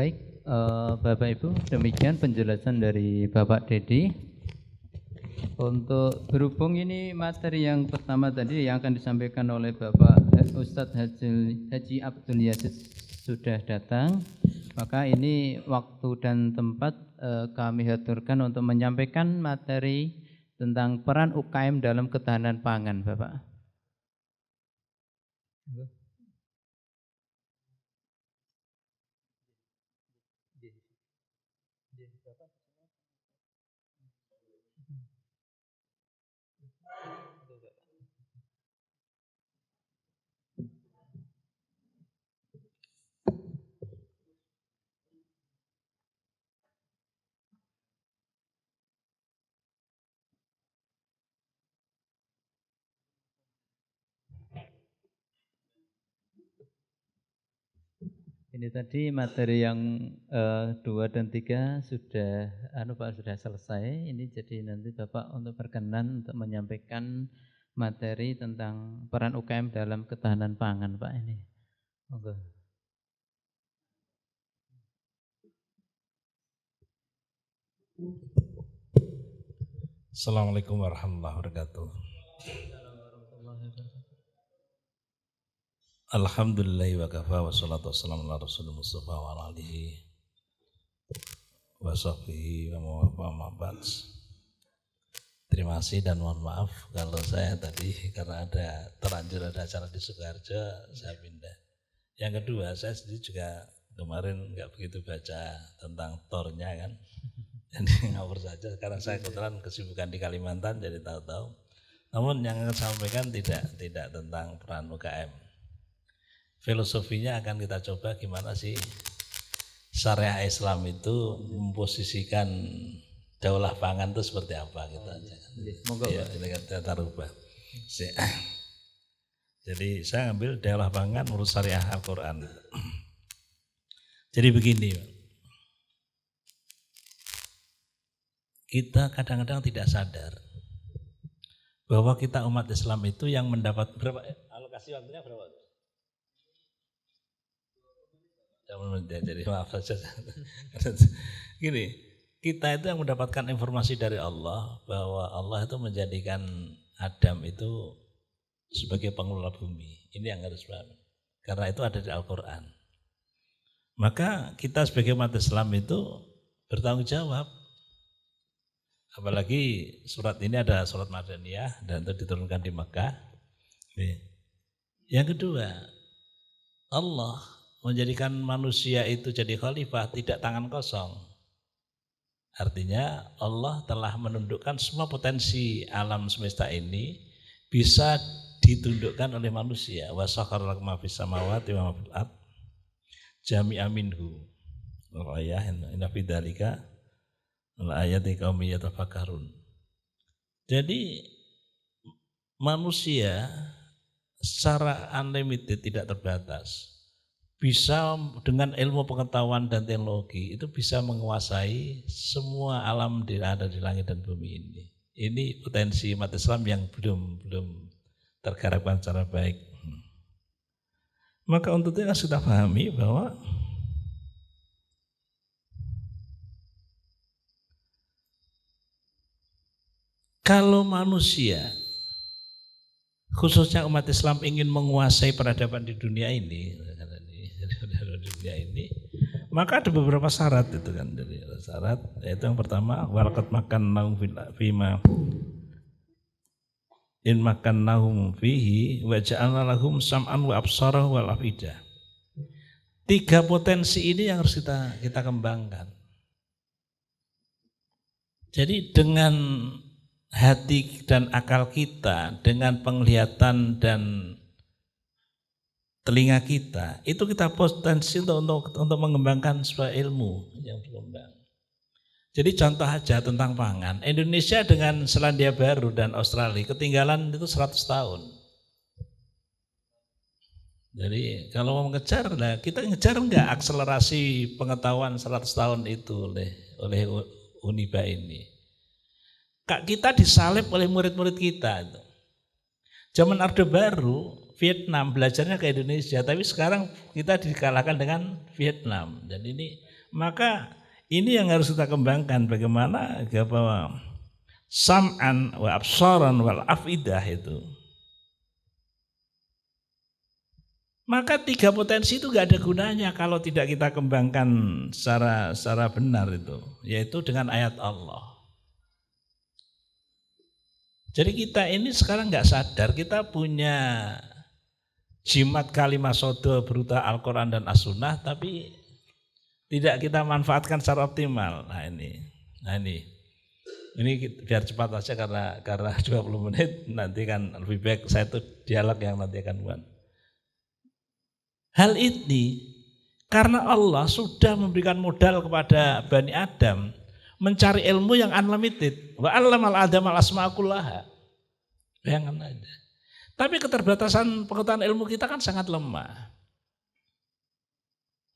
Baik, Bapak Ibu, demikian penjelasan dari Bapak Dedi. Untuk berhubung ini materi yang pertama tadi yang akan disampaikan oleh Bapak Ustadz Haji Abdul Yazid sudah datang, maka ini waktu dan tempat kami aturkan untuk menyampaikan materi tentang peran UKM dalam ketahanan pangan, Bapak. Ini tadi materi yang 2 dan 3 sudah Pak sudah selesai. Ini jadi nanti Bapak untuk berkenan untuk menyampaikan materi tentang peran UKM dalam ketahanan pangan, Pak ini. Monggo. Assalamualaikum warahmatullahi wabarakatuh. Alhamdulillahi wa kafa wa salatu wassalamu ala rasulil mustafa wa ala alihi wa sahbihi wa ma'bad. Terima kasih dan mohon maaf kalau saya tadi karena terlanjur ada acara di Sukoharjo saya pindah. Yang kedua, saya sendiri juga kemarin nggak begitu baca tentang tornya kan. Jadi ngawur saja karena saya kebetulan kesibukan di Kalimantan jadi tahu-tahu. Namun yang akan saya sampaikan tidak tentang peran UKM. Filosofinya akan kita coba gimana sih syariah Islam itu memposisikan daulah pangan itu seperti apa gitu aja. Ya, ini kan kita rubah. Jadi saya ambil daulah pangan menurut syariah Al-Quran. Jadi begini, kita kadang-kadang tidak sadar bahwa kita umat Islam itu yang mendapat berapa alokasi waktunya berapa? Jadi maaf saja. Gini, kita itu yang mendapatkan informasi dari Allah bahwa Allah itu menjadikan Adam itu sebagai pengelola bumi. Ini yang harus paham. Karena itu ada di Al-Quran. Maka kita sebagai umat Islam itu bertanggung jawab. Apalagi surat ini ada surat Madaniyah dan itu diturunkan di Mekah. Yang kedua, Allah menjadikan manusia itu jadi khalifah tidak tangan kosong. Artinya Allah telah menundukkan semua potensi alam semesta ini bisa ditundukkan oleh manusia. Wa sakhkhara lakum ma fis samawati wa ma fil ardh jami'an minhu. Inna fi dzalika ayati qaumiyyin yatafakkarun. Jadi manusia secara unlimited tidak terbatas bisa dengan ilmu pengetahuan dan teknologi itu bisa menguasai semua alam yang ada di langit dan bumi ini. Ini potensi umat Islam yang belum tergarapkan secara baik. Maka untuk itu harus kita pahami bahwa kalau manusia, khususnya umat Islam ingin menguasai peradaban di dunia ini, maka ada beberapa syarat itu kan. Jadi syarat yaitu yang pertama walakat makan nahum fima in makan nahum fihi wa ja'alna lahum sam'an wa absara wal afidah. 3 potensi ini yang harus kita kembangkan. Jadi dengan hati dan akal kita, dengan penglihatan dan telinga kita, itu kita potensi untuk mengembangkan sebuah ilmu yang berkembang. Jadi contoh aja tentang pangan, Indonesia dengan Selandia Baru dan Australia ketinggalan itu 100 tahun. Jadi kalau mau mengejar, nah kita ngejar enggak akselerasi pengetahuan 100 tahun itu oleh Uniba ini. Kak kita disalib oleh murid-murid kita itu. Zaman Orde Baru Vietnam belajarnya ke Indonesia, tapi sekarang kita dikalahkan dengan Vietnam. Dan ini Maka ini yang harus kita kembangkan, bagaimana bahwa sam'an wa absaran wal afidah itu. Maka 3 potensi itu gak ada gunanya kalau tidak kita kembangkan secara benar itu, yaitu dengan ayat Allah. Jadi kita ini sekarang gak sadar kita punya jimat kalimat sodo berupa Al-Quran dan As-Sunnah, tapi tidak kita manfaatkan secara optimal. Nah ini biar cepat aja karena 20 menit nanti kan lebih baik saya itu dialog yang nanti akan buat. Hal ini karena Allah sudah memberikan modal kepada Bani Adam mencari ilmu yang unlimited. Wa 'allamal adama al-asma'a kullaha. Bayangkan aja. Tapi keterbatasan pengetahuan ilmu kita kan sangat lemah.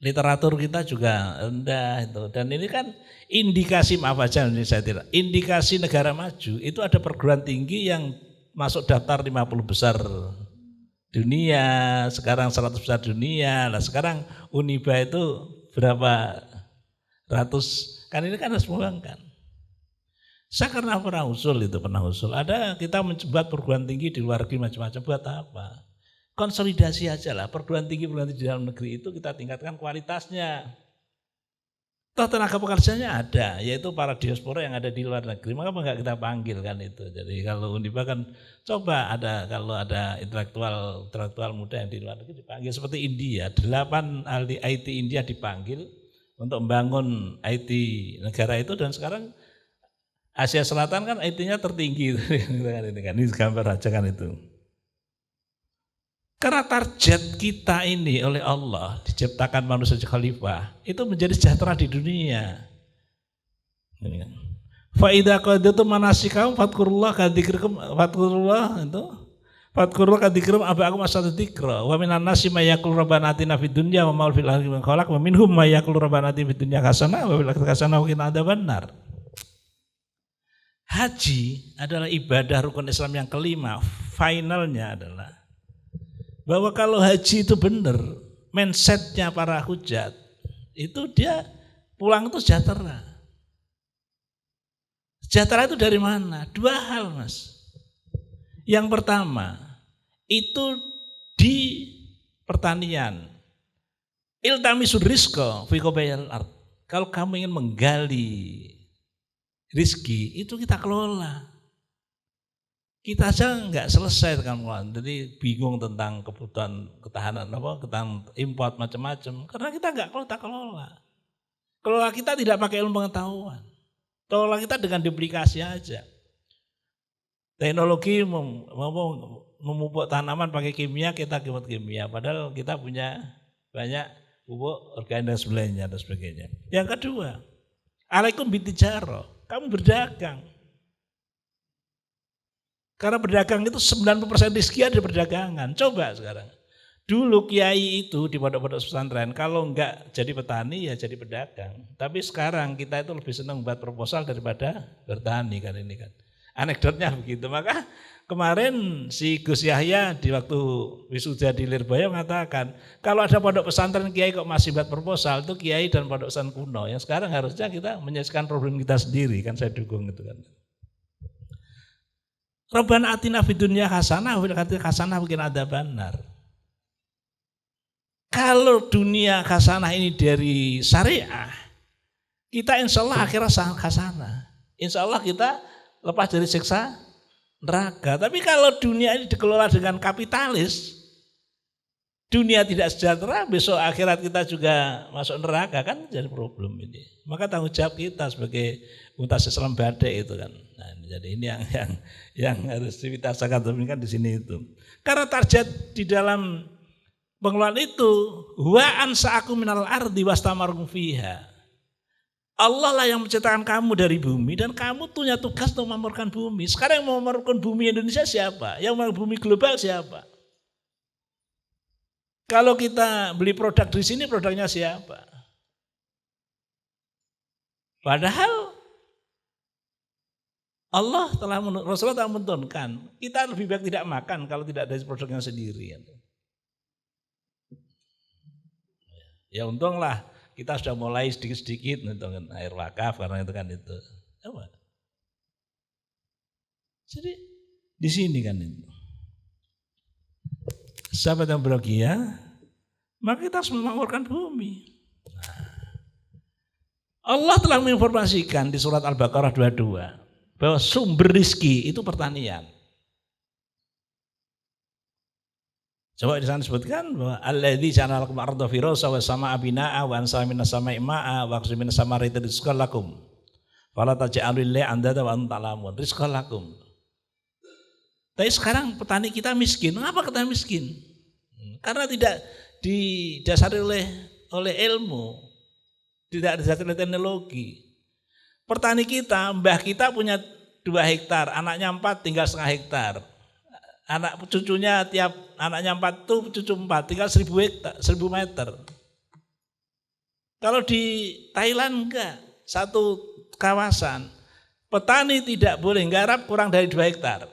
Literatur kita juga rendah itu. Dan ini kan indikasi, maaf aja ini saya tidak, indikasi negara maju itu ada perguruan tinggi yang masuk daftar 50 besar dunia, sekarang 100 besar dunia. Nah sekarang Uniba itu berapa ratus, kan ini kan harus mengembangkan. Saya pernah usul. Ada kita membuat perguruan tinggi di luar negeri macam-macam, buat apa? Konsolidasi aja lah, perguruan tinggi di dalam negeri itu kita tingkatkan kualitasnya. Toh tenaga pekerjaannya ada, yaitu para diaspora yang ada di luar negeri, maka enggak kita panggil kan itu. Jadi kalau Uniba kan coba kalau ada intelektual muda yang di luar negeri dipanggil, seperti India, 8 ahli IT India dipanggil untuk membangun IT negara itu, dan sekarang Asia Selatan kan IT-nya tertinggi. Ini gambar aja kan itu. Karena target kita ini oleh Allah diciptakan manusia khalifah itu menjadi sejahtera di dunia. Fa idza qadatum manasikakum fadhkurullah kadzikrikum fadhkurullah kadzikrikum abaakum asadzikra wa minan nasi may yaqulu rabbana atina fid dunya wa ma fil akhirati khalaq wa minhum may yaqulu rabbana atina fid dunya hasanah wa fil akhirati hasanah wa qina adzabannar. Haji adalah ibadah rukun Islam yang kelima, finalnya adalah bahwa kalau haji itu benar, mindsetnya para hujat, itu dia pulang itu sejahtera. Sejahtera itu dari mana? 2 hal, Mas. Yang pertama, itu di pertanian. Iltamisur rizqa fi qabayil ard. Kalau kamu ingin menggali rizki, itu kita kelola. Kita aja nggak selesai kan, jadi bingung tentang kebutuhan ketahanan ketahanan import macam-macam, karena kita nggak kelola. Kelola kita tidak pakai ilmu pengetahuan, kelola kita dengan duplikasi aja. Teknologi memupuk tanaman pakai kimia, kita buat kimia, padahal kita punya banyak pupuk organik dan sebagainya. Yang kedua, alaikum bitijaro, kamu berdagang. Karena berdagang itu 90% rezeki ada di perdagangan. Coba sekarang. Dulu kiai itu di pondok-pondok pesantren kalau enggak jadi petani ya jadi pedagang. Tapi sekarang kita itu lebih senang buat proposal daripada bertani kan ini kan. Anekdotnya begitu. Maka kemarin si Gus Yahya di waktu wisuda di Lirboyo mengatakan kalau ada pondok pesantren kiai kok masih buat proposal, itu kiai dan pondok pesantren kuno. Yang sekarang harusnya kita menyelesaikan problem kita sendiri, kan saya dukung itu kan. Rabbana atina fid dunya hasanah wa fil akhirati hasanah wa qina adzabannar. Kalau dunia hasanah ini dari syariah, kita insya Allah akhirat hasanah. Insya Allah kita lepas dari siksa neraka. Tapi kalau dunia ini dikelola dengan kapitalis, dunia tidak sejahtera, besok akhirat kita juga masuk neraka, kan jadi problem ini. Maka tanggung jawab kita sebagai umat Islam badai itu kan. Nah, jadi ini yang harus kita sampaikan di sini itu. Karena target di dalam pengelolaan itu wa ansa'akum minal ardi wastamarum fiha. Allah lah yang menciptakan kamu dari bumi dan kamu punya tugas untuk memakmurkan bumi. Sekarang yang mau memakmurkan bumi Indonesia siapa? Yang mau bumi global siapa? Kalau kita beli produk di sini, produknya siapa? Padahal Allah Rasulullah telah menurunkan, kita lebih baik tidak makan kalau tidak dari produknya sendiri. Ya untunglah kita sudah mulai sedikit-sedikit ngitungin air wakaf karena itu kan itu. Coba. Jadi di sini kan itu. Sahabat yang berbahagia, maka kita harus memakmurkan bumi. Allah telah menginformasikan di surat Al-Baqarah 22 bahwa sumber rizki itu pertanian. Coba di sana disebutkan bahwa alladzi ja'ala lakum arda firasha wa samaa'a binaa'a wa anzala minas samaa'i maa'a wa akhraja minas samari rizqan lakum. Fala taj'alu lillahi andada wa antum ta'lamun. Rizqan lakum. Tapi sekarang petani kita miskin. Mengapa kita miskin? Karena tidak didasari oleh ilmu, tidak didasari oleh teknologi. Petani kita, mbah kita punya 2 hektar, anaknya 4 tinggal setengah hektar. Anak cucunya tiap anaknya 4 tuh cucu 4 tinggal 1000 meter. Kalau di Thailand enggak, satu kawasan petani tidak boleh nggarap kurang dari 2 hektar.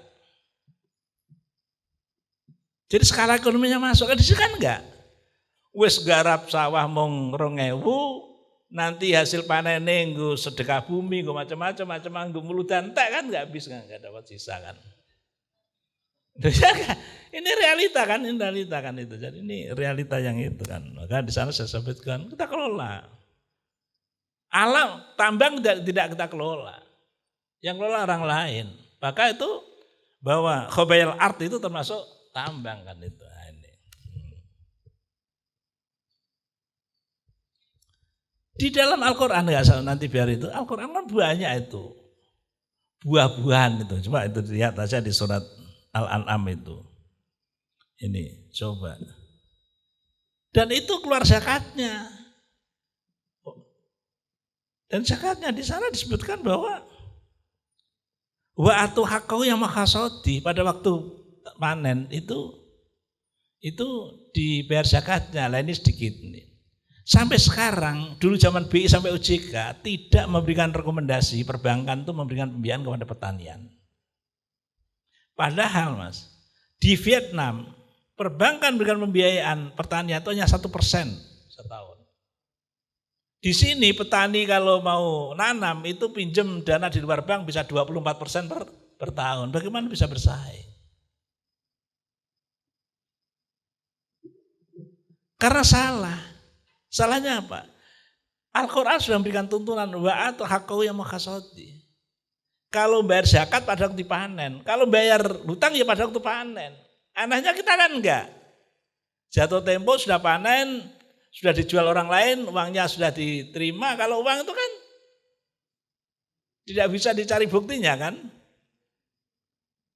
Jadi skala ekonominya masuk, kan di sini kan enggak. Wis garap sawah mong 2000, nanti hasil panennya nggo sedekah bumi, nggo macam-macam nggo muludan entek kan enggak habis, enggak dapat sisa kan. Ini realita kan itu. Jadi ini realita yang itu kan. Maka di sana saya sebutkan kita kelola. Alam tambang tidak kita kelola. Yang kelola orang lain. Maka itu bahwa khobayal art itu termasuk tambang kan itu. Nah, ini. Di dalam Al-Qur'an enggak nanti biar itu. Al-Qur'an kan banyak itu. Buah-buahan itu. Coba itu lihat aja di surat Al-An'am itu. Ini coba. Dan itu keluar zakatnya. Dan zakatnya di sana disebutkan bahwa wa atu haqqahu yang mahasodi pada waktu panen itu dibayar zakatnya. Lah ini sedikit nih. Sampai sekarang dulu zaman BI sampai OJK tidak memberikan rekomendasi perbankan itu memberikan pembiayaan kepada pertanian. Padahal Mas, di Vietnam perbankan memberikan pembiayaan pertanian itu hanya 1% setahun. Di sini petani kalau mau nanam itu pinjam dana di luar bank bisa 24% per tahun. Bagaimana bisa bersaing? Karena salah. Salahnya apa? Al-Quran sudah memberikan tuntunan wa atu haqqahu yang mahasodi. Kalau bayar zakat pada waktu dipanen, kalau bayar hutang ya pada waktu panen. Anehnya kita kan enggak. Jatuh tempo sudah panen, sudah dijual orang lain, uangnya sudah diterima. Kalau uang itu kan tidak bisa dicari buktinya kan.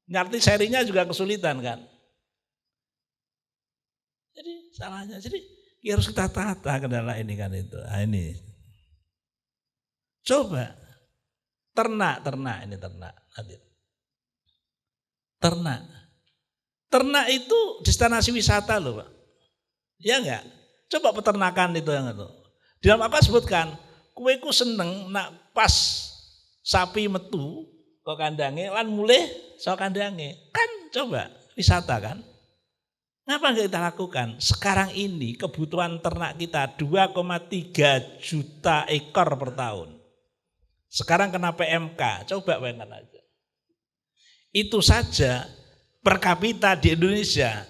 Ngerti serinya juga kesulitan kan. Jadi salahnya. Jadi ya harus kita tata kendala ini kan itu. Nah, ini. Coba. Ternak ini ternak. Ternak itu destinasi wisata loh Pak. Ya enggak? Coba peternakan itu yang itu. Di dalam apa sebutkan? Kueku seneng nak pas sapi metu ke kandange lan mulih so kandange. Kan coba wisata kan? Ngapa enggak kita lakukan? Sekarang ini kebutuhan ternak kita 2,3 juta ekor per tahun. Sekarang kena PMK, coba bayangkan aja. Itu saja per kapita di Indonesia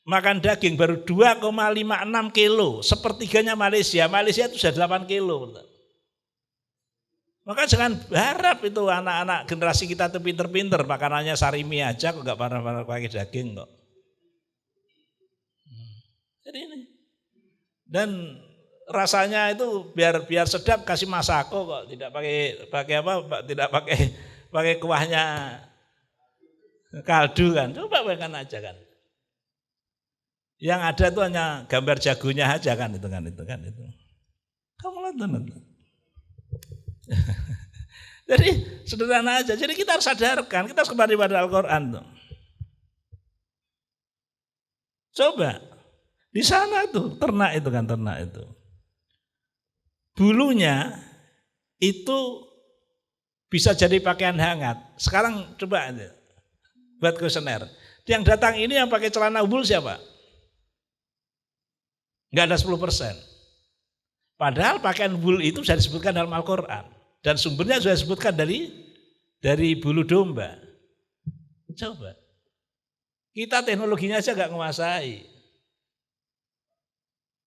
makan daging baru 2,56 kilo, sepertiganya Malaysia. Malaysia itu sudah 8 kilo. Maka jangan harap itu anak-anak generasi kita itu pinter-pinter, makanannya sarimi aja kok enggak pernah pakai daging kok. Jadi ini. Dan rasanya itu biar sedap kasih masako kok, tidak pakai kuahnya kaldu kan. Coba bayangkan aja kan. Yang ada itu hanya gambar jagonya aja kan itu. Kamu nonton. Jadi sederhana aja. Jadi kita harus sadarkan, kita harus kembali pada Al-Qur'an tuh. Coba di sana tuh ternak itu. Bulunya itu bisa jadi pakaian hangat. Sekarang coba aja buat kuesioner. Yang datang ini yang pakai celana umbul siapa? Enggak ada 10%. Padahal pakaian wul itu sudah disebutkan dalam Al-Quran. Dan sumbernya sudah disebutkan dari bulu domba. Coba. Kita teknologinya aja nggak menguasai.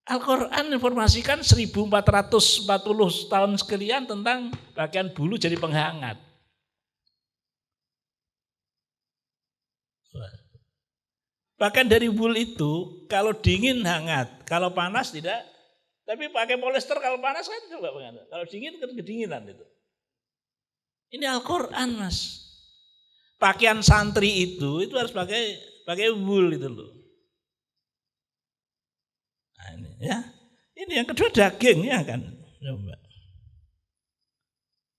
Al-Quran informasikan 1440 tahun sekalian tentang pakaian bulu jadi penghangat. Bahkan dari wool itu kalau dingin hangat, kalau panas tidak. Tapi pakai polyester kalau panas kan coba penghangat. Kalau dingin kan kedinginan itu. Ini Al-Quran Mas. Pakaian santri itu harus pakai wool itu loh. Nah, ini ya. Ini yang kedua dagingnya kan.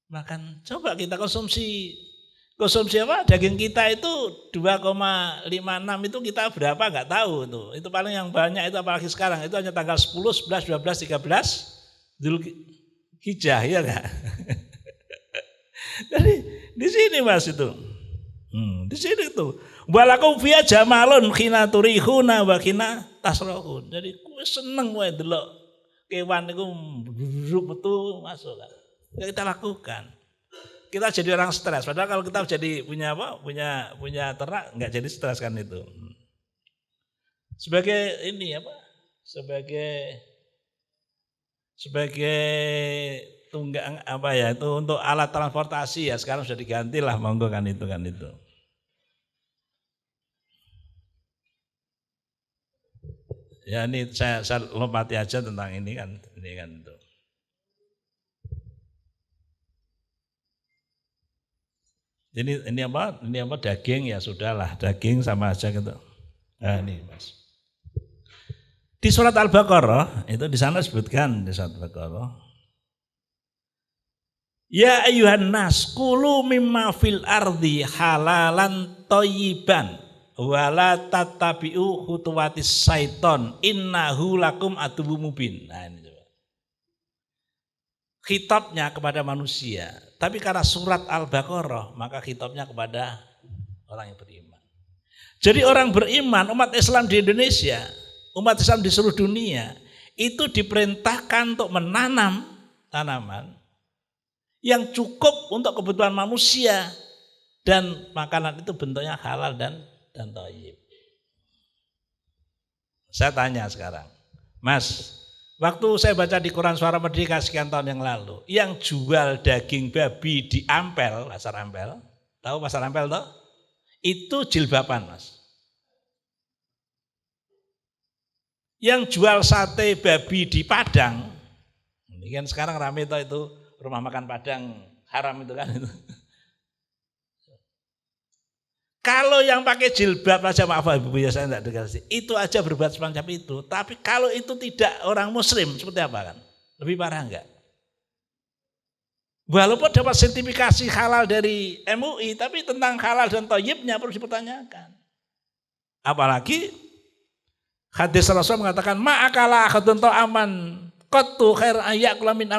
Makan coba kita konsumsi apa? Daging kita itu 2,56 itu kita berapa enggak tahu tuh. Itu paling yang banyak itu apalagi sekarang itu hanya tanggal 10, 11, 12, 13 Dzulhijjah ya enggak? Jadi di sini Mas itu. Di sini tuh. Walakum fiya jamalun khina turihuna wa khina tasrahun. Jadi kowe seneng kowe delok kewan iku metu masuk kan. Kita lakukan. Kita jadi orang stres. Padahal kalau kita jadi punya ternak nggak jadi stres kan itu. Sebagai ini sebagai tunggang itu untuk alat transportasi ya sekarang sudah diganti lah monggo kan itu. Ya ini saya lompati aja tentang ini kan itu. Ini apa daging ya sudahlah, daging sama aja gitu. Nah, ini Mas. Di surat Al-Baqarah itu di sana disebutkan di surat Al-Baqarah. Ya ayyuhan nas kulu mimma fil ardi halalan thayyiban wala tattabi'u khutuwatis syaiton innahu lakum aduwwum mubin. Nah, ini coba. Khitabnya kepada manusia. Tapi karena surat Al-Baqarah, maka khitabnya kepada orang yang beriman. Jadi orang beriman, umat Islam di Indonesia, umat Islam di seluruh dunia, itu diperintahkan untuk menanam tanaman yang cukup untuk kebutuhan manusia. Dan makanan itu bentuknya halal dan thayyib. Saya tanya sekarang, Mas, waktu saya baca di Quran Suara Merdeka sekian tahun yang lalu, yang jual daging babi di Ampel, pasar Ampel, tahu pasar Ampel toh? Itu jilbaban Mas. Yang jual sate babi di Padang, ini kan sekarang rame toh itu rumah makan Padang haram itu kan itu. Kalau yang pakai jilbab aja maaf Ibu ya saya tidak dikasih. Itu aja berbuat semacam itu. Tapi kalau itu tidak orang muslim seperti apa kan? Lebih parah enggak? Walaupun dapat sertifikasi halal dari MUI, tapi tentang halal dan thayyibnya perlu dipertanyakan. Apalagi hadis Rasul mengatakan ma'akala akhadun ta'aman qattu khair ayyakula min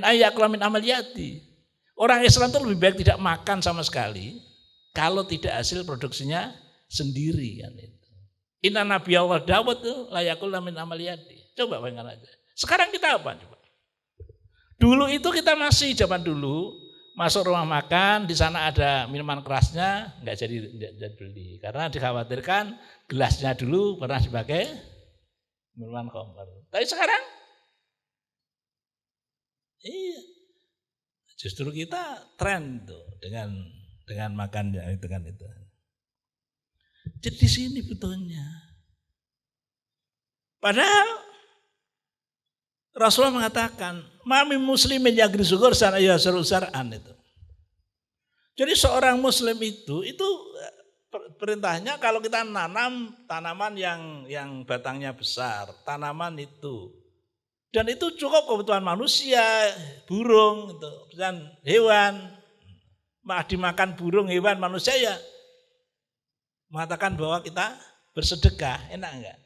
ayyakula min amaliyati. Orang Islam itu lebih baik tidak makan sama sekali kalau tidak hasil produksinya sendiri kan itu. Inna Nabi Allah Dawud itu layakul min amaliyati. Coba bayangkan aja. Sekarang kita apa coba? Dulu itu kita masih zaman dulu masuk rumah makan, di sana ada minuman kerasnya, nggak jadi beli karena dikhawatirkan gelasnya dulu pernah dipakai minuman khamr. Tapi sekarang iya. Justru kita tren tuh dengan makannya itu kan itu. Jadi di sini betulnya. Padahal Rasulullah mengatakan, "Mami muslimin yagri syukur sana ya sar'an" itu. Jadi seorang muslim itu perintahnya kalau kita nanam tanaman yang batangnya besar, tanaman itu. Dan itu cukup kebutuhan manusia, burung itu, dan hewan. Dimakan burung, hewan, manusia ya mengatakan bahwa kita bersedekah, enak enggak?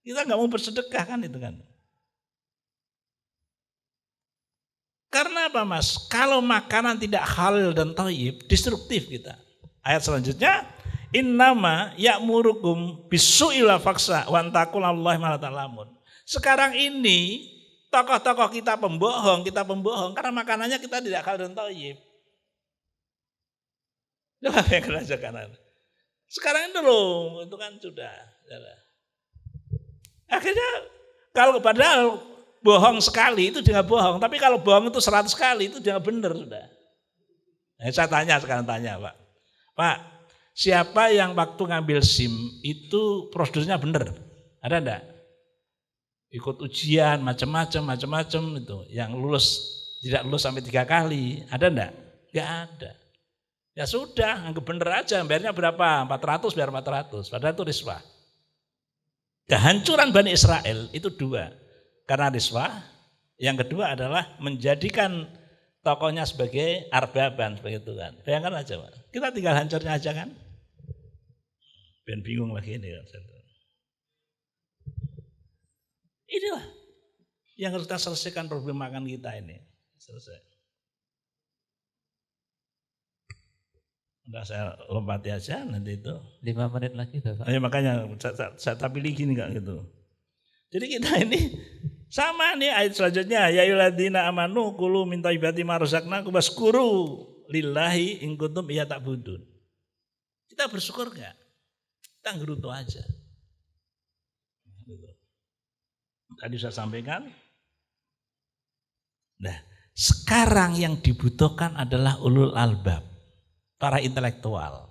Kita enggak mau bersedekah kan itu kan. Karena apa Mas? Kalau makanan tidak halal dan thayyib, destruktif kita. Ayat selanjutnya, innama ya'murukum bisu'il faksa wa antaqulallahi ma la ta'lamun. Sekarang ini tokoh-tokoh kita pembohong karena makanannya kita tidak khalidun thayyib. Coba yang aja kanan. Sekarang itu loh, itu kan sudah. Akhirnya kalau padahal bohong sekali itu jangan bohong, tapi kalau bohong itu 100 kali itu jangan benar sudah. Saya tanya sekarang Pak. Pak, siapa yang waktu ngambil SIM itu prosedurnya benar? Ada enggak? Ikut ujian macam-macam itu. Yang lulus tidak lulus sampai 3 kali, ada enggak? Enggak ada. Ya sudah, anggap benar aja, bayarnya berapa? 400 biar 400, padahal itu riswah. Kehancuran Bani Israel itu 2, karena riswah. Yang kedua adalah menjadikan tokohnya sebagai arbaban, sebagai Tuhan. Bayangkan aja Pak, kita tinggal hancurnya aja kan. Ben bingung lagi ini. Inilah yang harus kita selesaikan problem makan kita ini. Selesai. Udah saya lompati aja nanti itu. 5 menit lagi Bapak. Ya, makanya saya pilih gini enggak gitu. Jadi kita ini sama nih ayat selanjutnya, ya ayyuhalladzina amanu kulu min thayyibati ma razaqnakum waskuru lillahi in kuntum iya ta'budun. Kita bersyukur enggak? Kita ngerutu aja. Tadi saya sampaikan. Nah, sekarang yang dibutuhkan adalah ulul albab, para intelektual.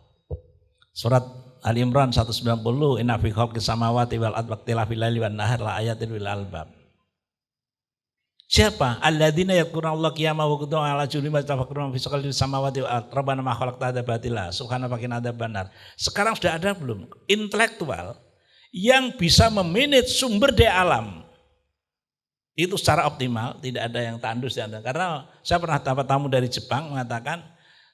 Surat Ali Imran 190, inna fi khalqis samawati wal ardi wakhtilafil laili wan nahar la ayatin lil albab. Siapa? Alladzina yadhkurunallaha qiyaman wa qu'udan ala junubihim wa yatafakkaruna fi khalqis samawati wal ardi rabbana ma khalaqta hadza batila subhanaka faqina adzabannar. Sekarang sudah ada belum intelektual yang bisa memanage sumber daya alam itu secara optimal? Tidak ada yang tandus ya. Karena saya pernah dapat tamu dari Jepang mengatakan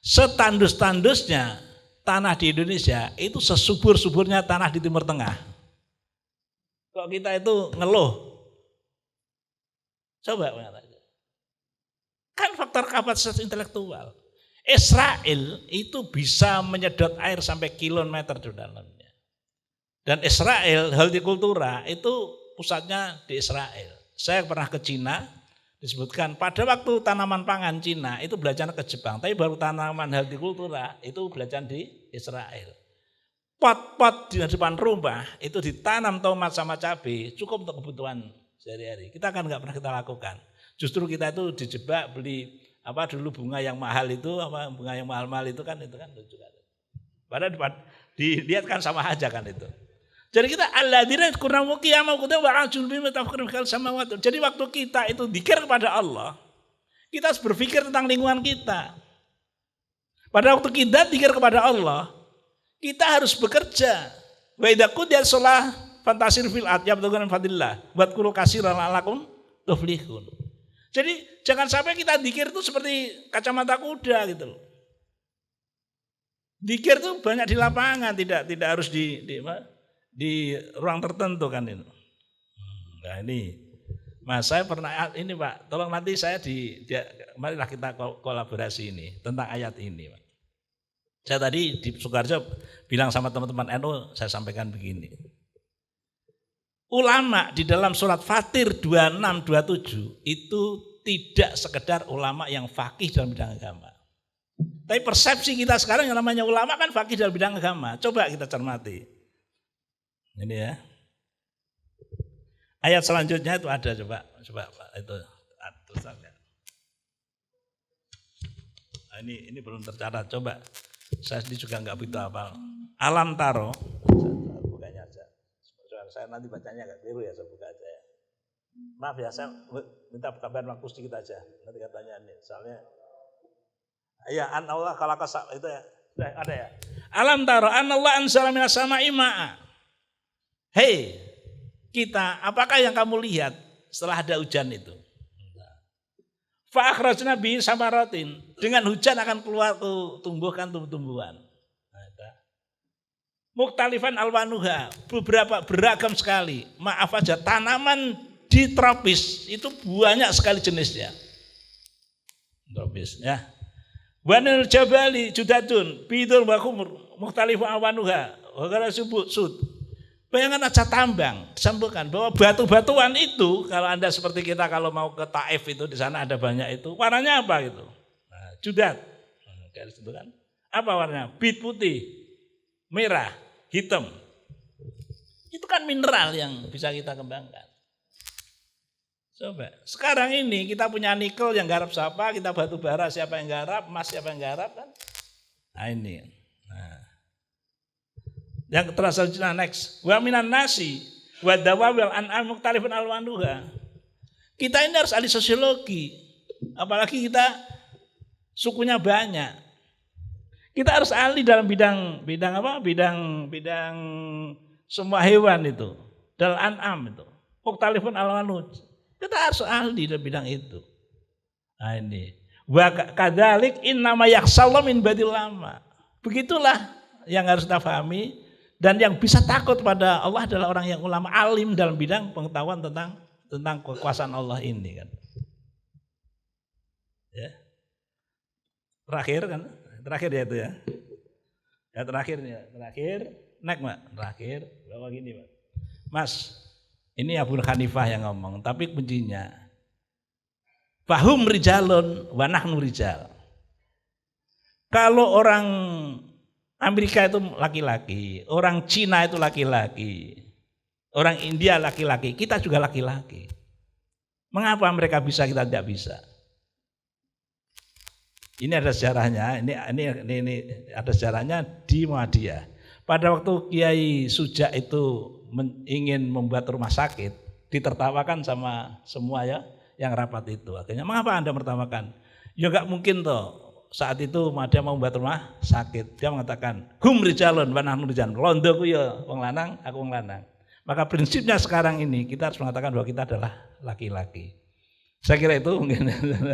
setandus-tandusnya tanah di Indonesia itu sesubur-suburnya tanah di Timur Tengah. Kok kita itu ngeluh? Coba mengatakan. Kan faktor kapasitas intelektual. Israel itu bisa menyedot air sampai kilometer di dalamnya. Dan Israel, hortikultura itu pusatnya di Israel. Saya pernah ke Cina, disebutkan pada waktu tanaman pangan Cina itu belajar ke Jepang, tapi baru tanaman hortikultura itu belajar di Israel. Pot-pot di depan rumah itu ditanam tomat sama cabai cukup untuk kebutuhan sehari-hari. Kita kan nggak pernah kita lakukan. Justru kita itu dijebak beli dulu bunga yang mahal itu, bunga yang mahal-mahal itu kan lucu kan. Padahal dilihat kan sama aja kan itu. Jadi kita alladzina yadhkuruna qiyaman wa qu'udan wa 'ala junubihim yatafakkaruna fi khalqis samawati. Jadi waktu kita itu dzikir kepada Allah, kita harus berpikir tentang lingkungan kita. Pada waktu kita dzikir kepada Allah, kita harus bekerja. Wa idza qudiyas shalah fantasir fil ard yabtaguna min fadlillah wadhkuru katsiran la'allakum tuflihun. Jadi jangan sampai kita dzikir itu seperti kacamata kuda gitu loh. Dzikir itu banyak di lapangan, tidak harus di ruang tertentu kan itu. Nah ini, Mas saya pernah ini Pak, tolong nanti saya marilah kita kolaborasi ini tentang ayat ini Pak. Saya tadi di Sukoharjo bilang sama teman-teman NU, saya sampaikan begini. Ulama di dalam surat Fatir 26-27 itu tidak sekedar ulama yang faqih dalam bidang agama. Tapi persepsi kita sekarang yang namanya ulama kan faqih dalam bidang agama. Coba kita cermati. Ini ya. Ayat selanjutnya itu ada coba Pak itu tulisannya. Nah, ini belum tercatat. Coba saya sendiri juga enggak begitu hafal. Alam taro. Saya bukanya aja. Saya nanti bacanya agak keliru ya, saya buka aja ya. Maaf ya, saya minta tambahan waktu sedikit aja. Nanti katanya ini, soalnya ya an Allah khalaqa itu ya. Ada ya. Alam taro an Allah anzala minas sama'i ma'a. Hei, kita, apakah yang kamu lihat setelah ada hujan itu? Fa akhrajna bihi samaratin. Dengan hujan akan keluar tumbuhkan tumbuh-tumbuhan. Mukhtalifan alwanuha, beberapa beragam sekali. Maaf aja, tanaman di tropis itu banyak sekali jenisnya. Tropis ya. Wanil jabali judadun bidul wa khumur mukhtalifan alwanuha wa ghara sud. Bayangkan aja tambang, disampaikan bahwa batu-batuan itu kalau Anda seperti kita kalau mau ke Taif itu di sana ada banyak itu, warnanya apa gitu? Nah, judat. Garis itu kan. Apa warnanya? Bit putih, merah, hitam. Itu kan mineral yang bisa kita kembangkan. Coba, sekarang ini kita punya nikel yang garap siapa, kita batu bara siapa yang garap, emas siapa yang garap kan? Nah ini. Nah. Yang terasa next. Wa minan nasi wa dawawil an'am mukhtalifun alwanuha. Kita ini harus ahli sosiologi. Apalagi kita sukunya banyak. Kita harus ahli dalam bidang apa? Bidang semua hewan itu. Dalam an'am itu. Mukhtalifun alwanuha. Kita harus ahli dalam bidang itu. Nah ini. Wa kadzalik innama yakhshallahu min badil lama. Begitulah yang harus kita pahami. Dan yang bisa takut pada Allah adalah orang yang ulama alim dalam bidang pengetahuan tentang kekuasaan Allah ini kan. Ya. Terakhir ya itu ya. Ya terakhir. Naik Mak, terakhir bawa gini Pak. Mas, ini Abu Hanifah yang ngomong, tapi kuncinya fahum rijalun wa nahnu rijal. Kalau orang Amerika itu laki-laki, orang Cina itu laki-laki, orang India laki-laki, kita juga laki-laki. Mengapa mereka bisa, kita tidak bisa? Ini ada sejarahnya, ini ada sejarahnya di Muhammadiyah. Pada waktu Kiai Suja itu ingin membuat rumah sakit, ditertawakan sama semua ya yang rapat itu. Akhirnya, mengapa Anda mertawakan? Ya enggak mungkin toh. Saat itu dia mau membuat rumah sakit, dia mengatakan hum rijalun wa nahnu rijalun, londoku ya wong lanang, aku wong lanang. Maka prinsipnya sekarang ini kita harus mengatakan bahwa kita adalah laki-laki. Saya kira itu mungkin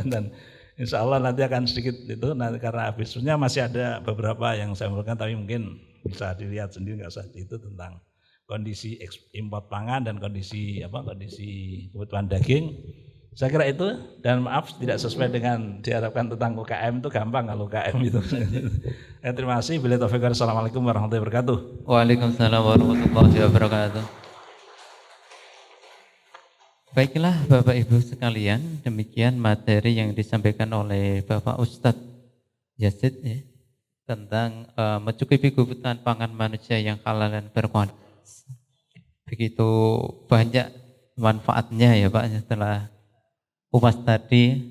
dan insya Allah nanti akan sedikit itu nanti karena habisnya masih ada beberapa yang saya sampaikan, tapi mungkin bisa dilihat sendiri nggak usah itu tentang kondisi impor pangan dan kondisi kebutuhan daging. Saya kira itu, dan maaf tidak sesuai dengan diharapkan tentang UKM itu gampang kalau UKM itu. Terima kasih. Bila taufiq, assalamualaikum warahmatullahi wabarakatuh. Waalaikumsalam warahmatullahi wabarakatuh. Baiklah Bapak Ibu sekalian, demikian materi yang disampaikan oleh Bapak Ustadz Yazid ya, tentang mencukupi kebutuhan pangan manusia yang halal dan berkualitas. Begitu banyak manfaatnya ya Pak setelah umas tadi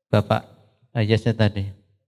Bapak Yazid tadi.